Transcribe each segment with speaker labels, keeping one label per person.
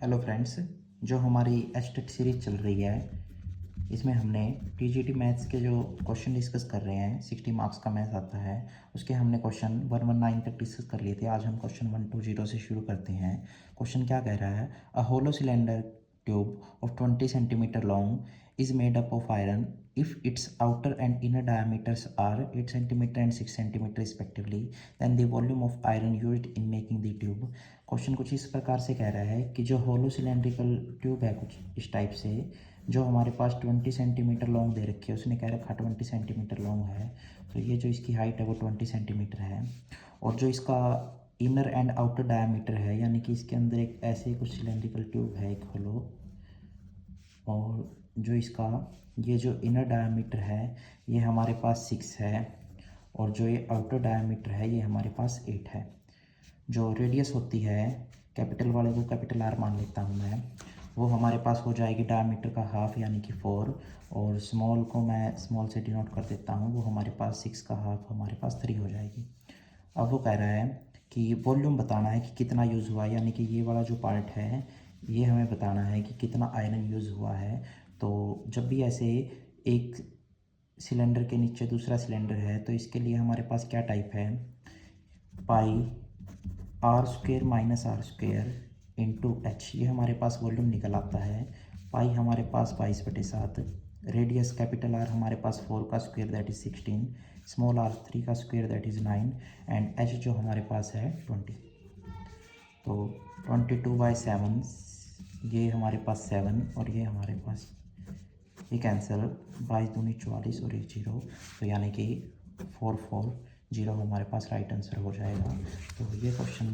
Speaker 1: Hello friends, जो हमारी HTET series चल रही है इसमें हमने टीजीटी मैथ्स के जो क्वेश्चन डिस्कस कर रहे हैं 60 मार्क्स का मैथ आता है उसके हमने क्वेश्चन 119 तक डिस्कस कर लिए थे। आज हम क्वेश्चन 120 से शुरू करते हैं। क्वेश्चन क्या कह रहा है? A hollow cylinder tube of 20 centimetre long is made up of iron if its outer and inner diameters are 8 centimeter and 6 centimeter respectively, then the volume of iron used in making the tube। Question कुछ इस प्रकार से कह रहा है कि जो होलो cylindrical tube है कुछ इस टाइप से, जो हमारे पास 20 सेंटीमीटर लॉन्ग दे रखी है, उसने कह रखा 20 सेंटीमीटर लॉन्ग है, तो ये जो इसकी हाइट है वो 20 सेंटीमीटर है। और जो इसका इनर एंड आउटर डायमीटर है, यानी कि इसके अंदर एक ऐसे कुछ सिलेंड्रिकल ट्यूब है एक होलो, और जो इसका ये जो इनर डायमीटर है ये हमारे पास 6 है, और जो ये आउटर डायमीटर है ये हमारे पास 8 है। जो रेडियस होती है, कैपिटल वाले को कैपिटल आर मान लेता हूँ मैं, वो हमारे पास हो जाएगी डायमीटर का हाफ यानी कि 4, और स्मॉल को मैं स्मॉल से डिनोट कर देता हूँ, वो हमारे पास 6 का हाफ हमारे पास 3 हो जाएगी। अब वो कह रहा है कि वॉल्यूम बताना है कि कितना यूज़ हुआ, यानी कि ये वाला जो पार्ट है ये हमें बताना है कि कितना आयरन यूज़ हुआ है। तो जब भी ऐसे एक सिलेंडर के नीचे दूसरा सिलेंडर है तो इसके लिए हमारे पास क्या टाइप है, pi R square minus R square into H, ये हमारे पास वॉल्यूम निकल आता है। पाई हमारे पास 22/7, रेडियस कैपिटल आर हमारे पास 4 का square that is 16, small r 3 का square that is 9, and H जो हमारे पास है 20। तो 22/7, ये हमारे पास 7 और ये हमारे पास ये कैंसिल, 22×2 = 44 और 1 0, तो यानी कि 440 हमारे पास राइट आंसर हो जाएगा। तो ये क्वेश्चन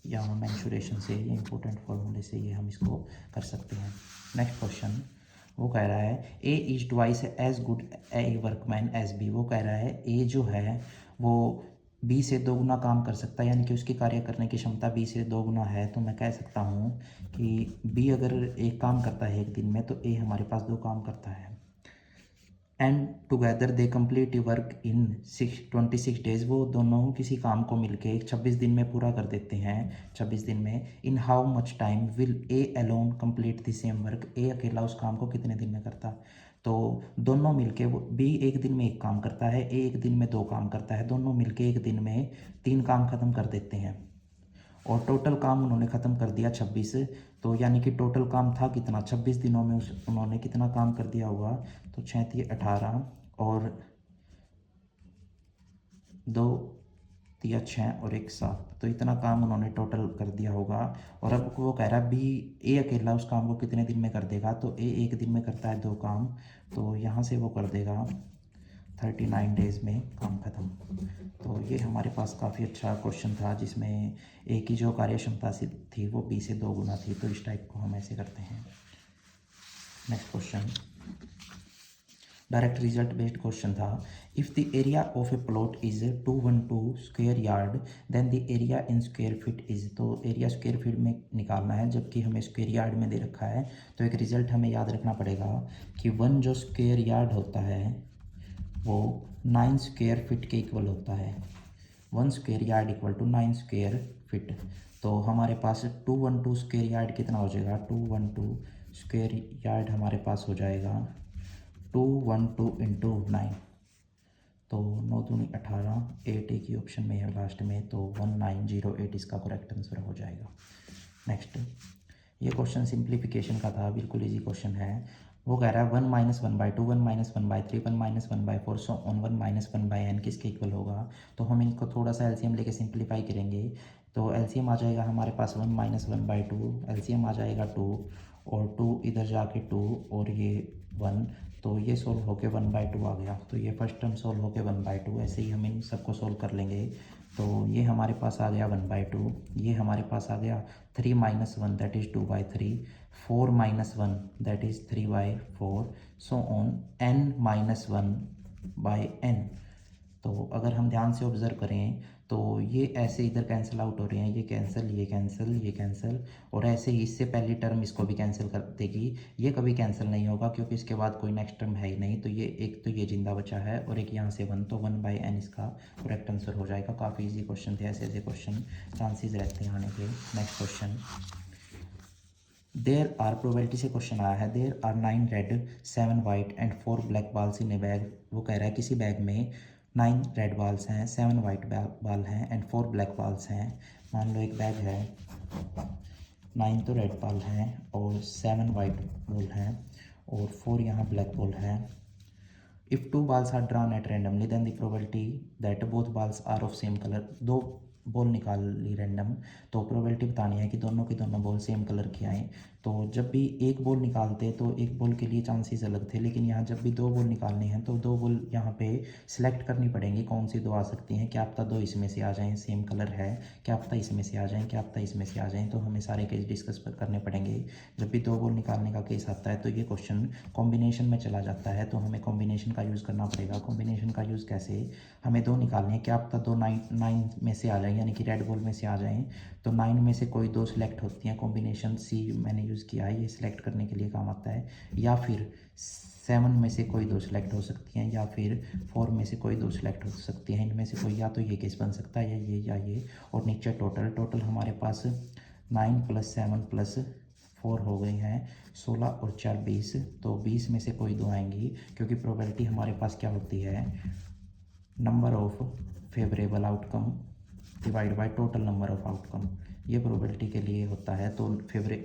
Speaker 1: यहाँ मैंशुरेशन से, ये इंपॉर्टेंट फॉर्मूले से ये हम इसको कर सकते हैं। नेक्स्ट क्वेश्चन वो कह रहा है A is twice as good a workman as B. वो कह रहा है ए जो है वो बी से 2 गुना काम कर सकता है, यानी कि उसकी कार्य करने की क्षमता बी से 2 गुना है। तो मैं कह सकता हूँ कि बी अगर एक काम करता है एक दिन में तो ए हमारे पास 2 काम करता है। And together they complete work in 26 days, वो दोनों किसी काम को मिलके 26 दिन में पूरा कर देते हैं। 26 दिन में in how much time will A alone complete the same work, A अकेला उस काम को कितने दिन में करता। तो दोनों मिलके, वो बी एक दिन में एक काम करता है, ए एक दिन में 2 काम करता है, दोनों मिलके एक दिन में 3 काम खत्म कर देते हैं। और टोटल काम उन्होंने ख़त्म कर दिया 26, तो यानी कि टोटल काम था कितना 26 दिनों में उन्होंने कितना काम कर दिया होगा, तो 6 × 18 और 2 × 6 और 1 7, तो इतना काम उन्होंने टोटल कर दिया होगा। और अब वो कह रहा है बी ए अकेला उस काम को कितने दिन में कर देगा, तो ए एक दिन में करता है 2 काम, तो यहाँ से वो कर देगा 39 डेज़ में काम ख़त्म। तो ये हमारे पास काफ़ी अच्छा क्वेश्चन था जिसमें ए की जो कार्य क्षमता थी वो बी से 2 गुना थी, तो इस टाइप को हम ऐसे करते हैं। Next question direct result based question था। If the area of a plot is 212 square yard then the area in square feet is, तो एरिया स्क्वायर फीट में निकालना है जबकि हमें स्क्वायर यार्ड में दे रखा है। तो एक रिजल्ट हमें याद रखना पड़ेगा कि 1 जो स्क्वायर यार्ड होता है वो 9 स्क्वायर फीट के इक्वल होता है। 1 square yard equal to 9 square feet. तो हमारे पास 212 स्क्वायर यार्ड कितना हो जाएगा, 212 स्क्वायर यार्ड हमारे पास हो जाएगा 212 इंटू 9, तो 9 दूनी 18, 8 एक ही ऑप्शन में है लास्ट में, तो 1908 इसका करेक्ट आंसर हो जाएगा। नेक्स्ट ये क्वेश्चन सिंप्लीफिकेशन का था, बिल्कुल इजी क्वेश्चन है। वो कह रहा है 1 - 1/2, 1 - 1/3, 1 - 1/4, सो ऑन 1 - 1/n किसके इक्वल होगा। तो हम इनको थोड़ा सा एलसीएम लेके सिंप्लीफाई करेंगे, तो एलसीएम आ जाएगा हमारे पास 1 - 1/2, एलसीएम आ जाएगा 2, और 2 इधर जाके 2 और ये 1, तो ये सोल्व होके 1/2 आ गया। तो ये फर्स्ट टर्म सोल्व होके 1/2, ऐसे ही हम इन सबको सोल्व कर लेंगे। तो ये हमारे पास आ गया 1/2, ये हमारे पास आ गया 3 - 1 that is 2/3, 4 - 1 that is 3/4, so on n - 1/n। तो अगर हम ध्यान से ऑब्ज़र्व करें तो ये ऐसे इधर कैंसिल आउट हो रहे हैं, ये कैंसिल, ये कैंसिल, ये कैंसिल, और ऐसे ही इससे पहली टर्म इसको भी कैंसिल कर देगी। ये कभी कैंसिल नहीं होगा क्योंकि इसके बाद कोई नेक्स्ट टर्म है ही नहीं, तो ये एक तो ये जिंदा बचा है और एक यहाँ से 1, तो 1/n इसका करेक्ट आंसर हो जाएगा। काफ़ी इजी क्वेश्चन थे, ऐसे ऐसे क्वेश्चन चांसेस रहते हैं आने के। Next question there are probability से क्वेश्चन आया है, there are 9 red 7 white and 4 black balls in a bag. वो कह रहा है किसी बैग में 9 रेड बॉल्स हैं, 7 वाइट बॉल हैं एंड 4 ब्लैक बॉल्स हैं। मान लो एक बैग है, 9 तो रेड बॉल हैं और 7 वाइट बॉल हैं और 4 यहाँ ब्लैक बॉल है। If two balls are drawn at randomly, then the probability that both balls are of same color। दो बॉल निकाल ली रैंडम, तो प्रोबेबिलिटी बतानी है कि दोनों की दोनों बॉल सेम कलर की आए। तो जब भी एक बॉल निकालते तो एक बॉल के लिए चांसेस अलग थे, लेकिन यहाँ जब भी दो बॉल निकालने हैं तो दो बॉल यहाँ पे सिलेक्ट करनी पड़ेंगी कौन सी दो आ सकती हैं। क्या पता दो इसमें से आ जाएं, सेम कलर है, क्या पता इसमें से आ जाएं, क्या पता इसमें से आ जाएं। तो हमें सारे केस डिस्कस करने पड़ेंगे। जब भी दो बॉल निकालने का केस आता है तो ये क्वेश्चन कॉम्बिनेशन में चला जाता है, तो हमें कॉम्बिनेशन का यूज़ करना पड़ेगा। कॉम्बिनेशन का यूज़ कैसे, हमें दो निकालने हैं, क्या पता दो 9 में से आ जाएं, यानी कि रेड बॉल में से आ जाएं। तो 9 में से कोई दो सिलेक्ट होती हैं। कॉम्बिनेशन सी मैंने यूज़ किया है, ये सिलेक्ट करने के लिए काम आता है। या फिर 7 में से कोई दो सिलेक्ट हो सकती हैं, या फिर 4 में से कोई दो सिलेक्ट हो सकती हैं। इनमें से कोई या तो ये केस बन सकता है या ये। और नीचे टोटल हमारे पास 9 + 7 + 4 हो गई हैं 16 और 4 20। तो 20 में से कोई दो आएंगी, क्योंकि प्रोबेबिलिटी हमारे पास क्या होती है, number of favourable outcome divide by total number of outcome. ये प्रोबेबिलिटी के लिए होता है। तो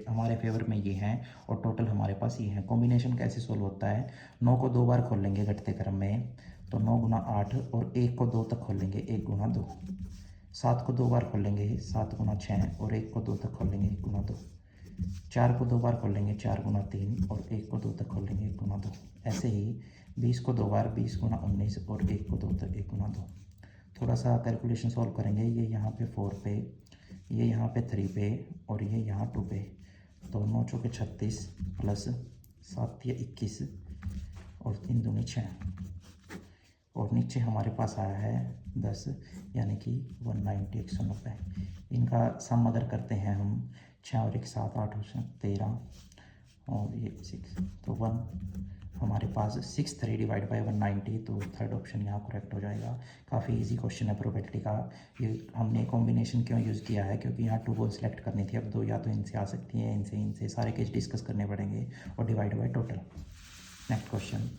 Speaker 1: हमारे फेवर में ये हैं और टोटल हमारे पास ये हैं। कॉम्बिनेशन कैसे सोल्व होता है, 9 को 2 बार खोलेंगे घटते क्रम में, तो 9 × 8 और 1 को 2 तक खोलेंगे, 1 × 2। 7 को 2 बार खोलेंगे, 7 × 6 और 1 को 2 तक खोलेंगे, 1 × 2। 4 को 2 बार खोलेंगे, 4 × 3 और 1 को 2 तक खोलेंगे, 1 × 2। ऐसे ही 20 को 2 बार, 20 × 19 और 1 को 2 तक, 1 × 2। थोड़ा सा कैलकुलेशन सॉल्व करेंगे, ये यहाँ पे 4 पे, ये यहाँ पे 3 पे और ये यहाँ 2 पे। तो 9 चौके 36 + 7 या 21 और 3 दूनी 6 और नीचे हमारे पास आया है 10, यानी कि 190 190। इनका सम अगर करते हैं हम, 6 और 1 7 8 13 और ये 6, तो 1 हमारे पास 6 डिवाइड बाय 190। तो थर्ड ऑप्शन यहाँ करेक्ट हो जाएगा। काफ़ी इजी क्वेश्चन है प्रोबेबिलिटी का। ये हमने कॉम्बिनेशन क्यों यूज़ किया है, क्योंकि यहाँ 2 बॉल सेलेक्ट करनी थी। अब दो या तो इनसे आ सकती हैं, इनसे सारे केस डिस्कस करने पड़ेंगे और divide by total. Next question,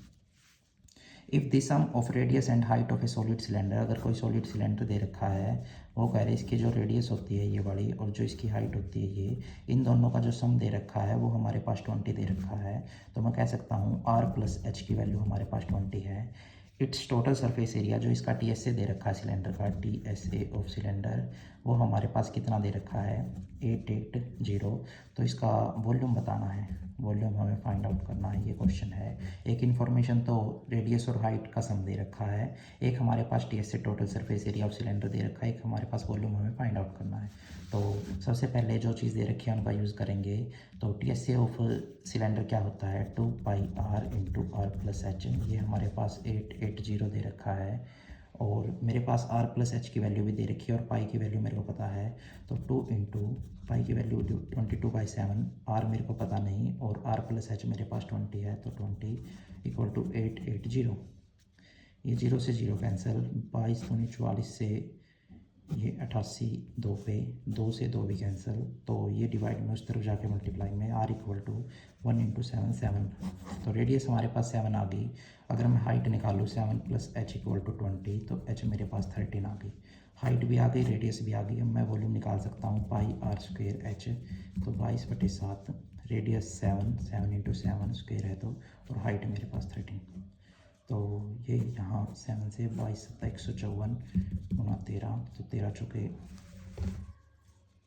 Speaker 1: if the sum of radius and height of a solid cylinder. अगर कोई सॉलिड सिलेंडर दे रखा है, वो कह रहे हैं इसकी जो रेडियस होती है ये वाली और जो इसकी हाइट होती है ये, इन दोनों का जो सम दे रखा है वो हमारे पास 20 दे रखा है। तो मैं कह सकता हूँ r + h की वैल्यू हमारे पास 20 है। इट्स टोटल सरफेस एरिया, जो इसका TSA दे रखा है सिलेंडर का, TSA ऑफ सिलेंडर, वो हमारे पास कितना दे रखा है, 880। तो इसका वॉल्यूम बताना है, वॉल्यूम हमें फाइंड आउट करना है, ये क्वेश्चन है। एक इन्फॉर्मेशन तो रेडियस और हाइट का सम दे रखा है, एक हमारे पास TSA total surface area of cylinder दे रखा है, एक हमारे पास वॉल्यूम हमें फाइंड आउट करना है। तो सबसे पहले जो चीज़ दे रखी है उनका यूज़ करेंगे। तो TSA ऑफ सिलेंडर क्या होता है, 2πr × r + h। ये हमारे पास 880 दे रखा है और मेरे पास r + h की वैल्यू भी दे रखी है और पाई की वैल्यू मेरे को पता है। तो 2 × पाई की वैल्यू 22/7, r मेरे को पता नहीं और r + h मेरे पास 20 है, तो 20 = 880। ये 0 से 0 कैंसिल, 22 दूनी 44 से ये 88 2 पे, 2 से 2 भी कैंसिल, तो ये डिवाइड में उस तरफ जाके मल्टीप्लाई में, r = 1 × 7 7। तो रेडियस हमारे पास 7 आ गई। अगर मैं हाइट निकालूँ 7 + h = 20, तो h मेरे पास 13 आ गई। हाइट भी आ गई, रेडियस भी आ गई। अब मैं वॉल्यूम निकाल सकता हूँ, πr² h, तो 22/7, रेडियस 7 × 7 स्क्वेयर है तो, और हाइट मेरे पास 13। तो ये यहाँ 7 से 22 + 154 × 13, तो 13 चौके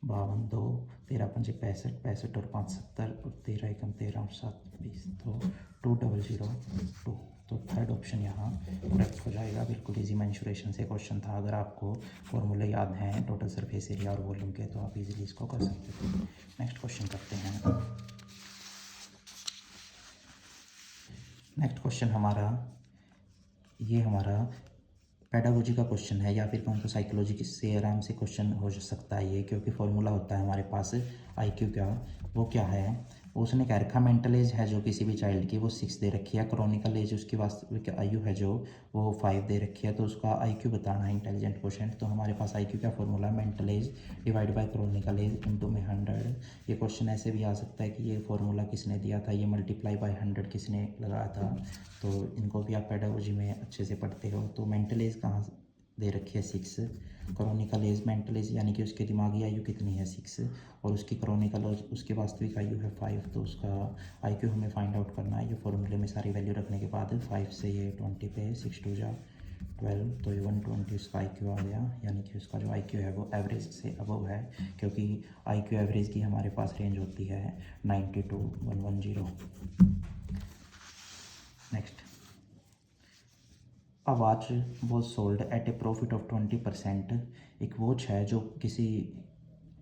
Speaker 1: 52, 2 13 × 5 = 65, 65 और 5 70 और 13 × 13 और 7 20, तो 2002। तो थर्ड ऑप्शन यहाँ करेक्ट हो जाएगा। बिल्कुल इजी मेंशुरेशन से क्वेश्चन था। अगर आपको फॉर्मूले याद हैं टोटल सरफेस एरिया और वॉल्यूम के, तो आप इजीली इसको कर सकते थे। नेक्स्ट क्वेश्चन करते हैं। नेक्स्ट क्वेश्चन हमारा पेडागोजी का क्वेश्चन है, या फिर कौन सा साइकोलॉजी से आराम से क्वेश्चन हो सकता है ये, क्योंकि फॉर्मूला होता है हमारे पास IQ का। वो क्या है, उसने क्या रखा, मेंटल एज है जो किसी भी चाइल्ड की वो 6 दे रखी है, क्रॉनिकल एज उसकी वास्तविक आयु है जो वो 5 दे रखी है, तो उसका आईक्यू बताना है इंटेलिजेंट क्वोशिएंट। तो हमारे पास आईक्यू का फॉर्मूला है mental age divide by chronicle age into में 100। ये क्वेश्चन ऐसे भी आ सकता है कि ये फॉर्मूला किसने दिया था, ये मल्टीप्लाई बाय 100 किसने लगाया था। तो इनको भी आप पेडागोजी में अच्छे से पढ़ते हो। तो मेंटल एज कहाँ दे रखी है 6, क्रॉनिकल एज मेंटल एज यानी कि उसकी दिमागी आयु कितनी है 6, और उसकी क्रॉनिकल और उसकी वास्तविक आयु है 5। तो उसका आईक्यू हमें फाइंड आउट करना है। ये फॉर्मूले में सारी वैल्यू रखने के बाद 5 से ये 20 पे 6 2 जा 12, तो ये 120 उसका आईक्यू आ गया, यानी कि उसका जो आईक्यू है वो एवरेज से अबव है, क्योंकि आईक्यू एवरेज की हमारे पास रेंज होती है 90 to 110। Next, a watch was sold at A profit of 20%। एक वॉच है जो किसी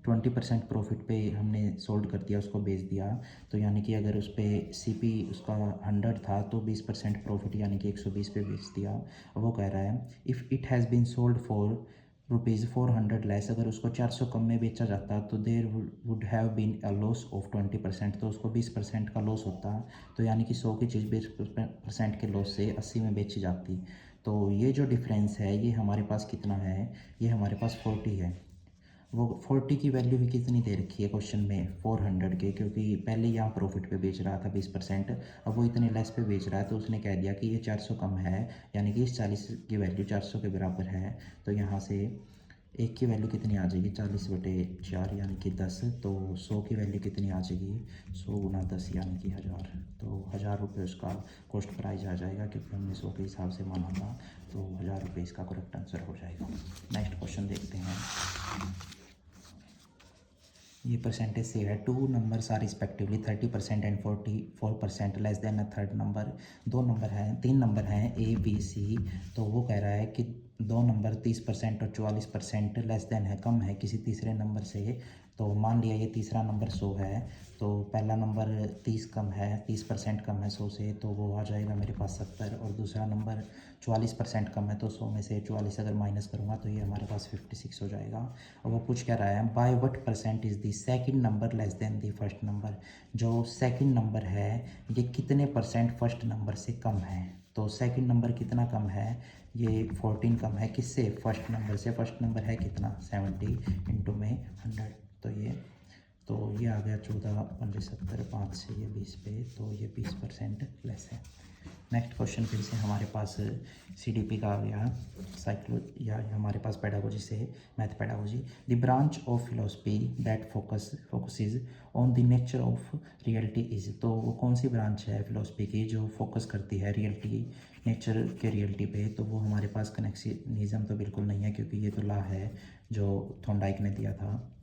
Speaker 1: 20% प्रॉफिट पे हमने सोल्ड कर दिया, उसको बेच दिया। तो यानी कि अगर उस पर सीपी उसका 100 था तो 20% प्रॉफिट यानी कि 120 पे बेच दिया। अब वो कह रहा है if it has been sold for ₹400 less, अगर उसको 400 कम में बेचा जाता तो there would have been a loss of 20%, तो उसको 20% का लॉस होता। तो यानी कि 100 की चीज़ 20% के लॉस से 80 में बेची जाती। तो ये जो डिफरेंस है ये हमारे पास कितना है, ये हमारे पास 40 है। वो 40 की वैल्यू भी कितनी दे रखी है क्वेश्चन में, 400 के, क्योंकि पहले यहाँ प्रॉफिट पे बेच रहा था 20%, अब वो इतने लेस पे बेच रहा है, तो उसने कह दिया कि ये 400 कम है, यानी कि इस 40 की वैल्यू 400 के बराबर है। तो यहाँ से एक की वैल्यू कितनी आ जाएगी, 40/4 यानी कि 10। तो 100 की वैल्यू कितनी आ जाएगी, 100 गुना 10 यानी कि 1000। तो 1000 रुपये उसका कॉस्ट प्राइस आ जाएगा, क्योंकि हमने 100 के हिसाब से माना था। तो 1000 रुपये इसका करेक्ट आंसर हो जाएगा। नेक्स्ट क्वेश्चन देखते हैं। ये परसेंटेज से है, 2 numbers are respectively 30% and 44% less than a third number. 2 number हैं, 3 नंबर हैं ए बी सी। तो वो कह रहा है कि 2 नंबर 30% और 44% लेस देन है, कम है किसी तीसरे नंबर से। तो मान लिया ये तीसरा नंबर 100 है, तो पहला नंबर 30 कम है, 30% कम है 100 से, तो वो आ जाएगा मेरे पास 70। और दूसरा नंबर 44% कम है, तो 100 में से 44 अगर माइनस करूँगा तो ये हमारे पास 56 हो जाएगा। और वो पूछ क्या रहा है, by what percent is the second number less than the first number. जो सेकंड नंबर है ये कितने परसेंट फर्स्ट नंबर से कम है। तो सेकंड नंबर कितना कम है, ये 14 कम है किससे, फर्स्ट नंबर से। फर्स्ट नंबर है कितना 70 इंटू में 100, तो ये आ गया 14 पंजे 70, 5 से ये 20 पे, तो ये 20% लेस है। नेक्स्ट क्वेश्चन फिर से हमारे पास सीडीपी का आ गया, साइक्लो या हमारे पास पेडागोजी से math pedagogy. The branch of philosophy that focuses on the nature of reality is. तो वो कौन सी ब्रांच है फिलोसफी की जो फोकस करती है रियलिटी, नेचर के रियलिटी पे। तो वो हमारे पास कनेक्शनिज्म तो बिल्कुल नहीं है, क्योंकि ये तो लॉ है जो थॉर्नडाइक ने दिया था,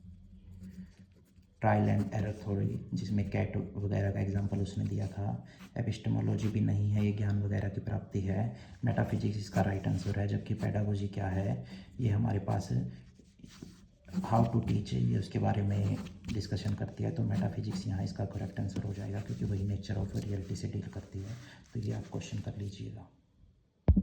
Speaker 1: ट्रायल एंड एरर थ्योरी, जिसमें कैट वगैरह का एग्जांपल उसने दिया था। एपिस्टेमोलॉजी भी नहीं है, ये ज्ञान वगैरह की प्राप्ति है। मेटाफिजिक्स इसका राइट आंसर है, जबकि पेडागोजी क्या है, ये हमारे पास हाउ टू टीच, ये उसके बारे में डिस्कशन करती है। तो मेटाफिजिक्स यहाँ इसका करेक्ट आंसर हो जाएगा, क्योंकि वही नेचर ऑफ रियलिटी से डील करती है। तो ये आप क्वेश्चन कर लीजिएगा।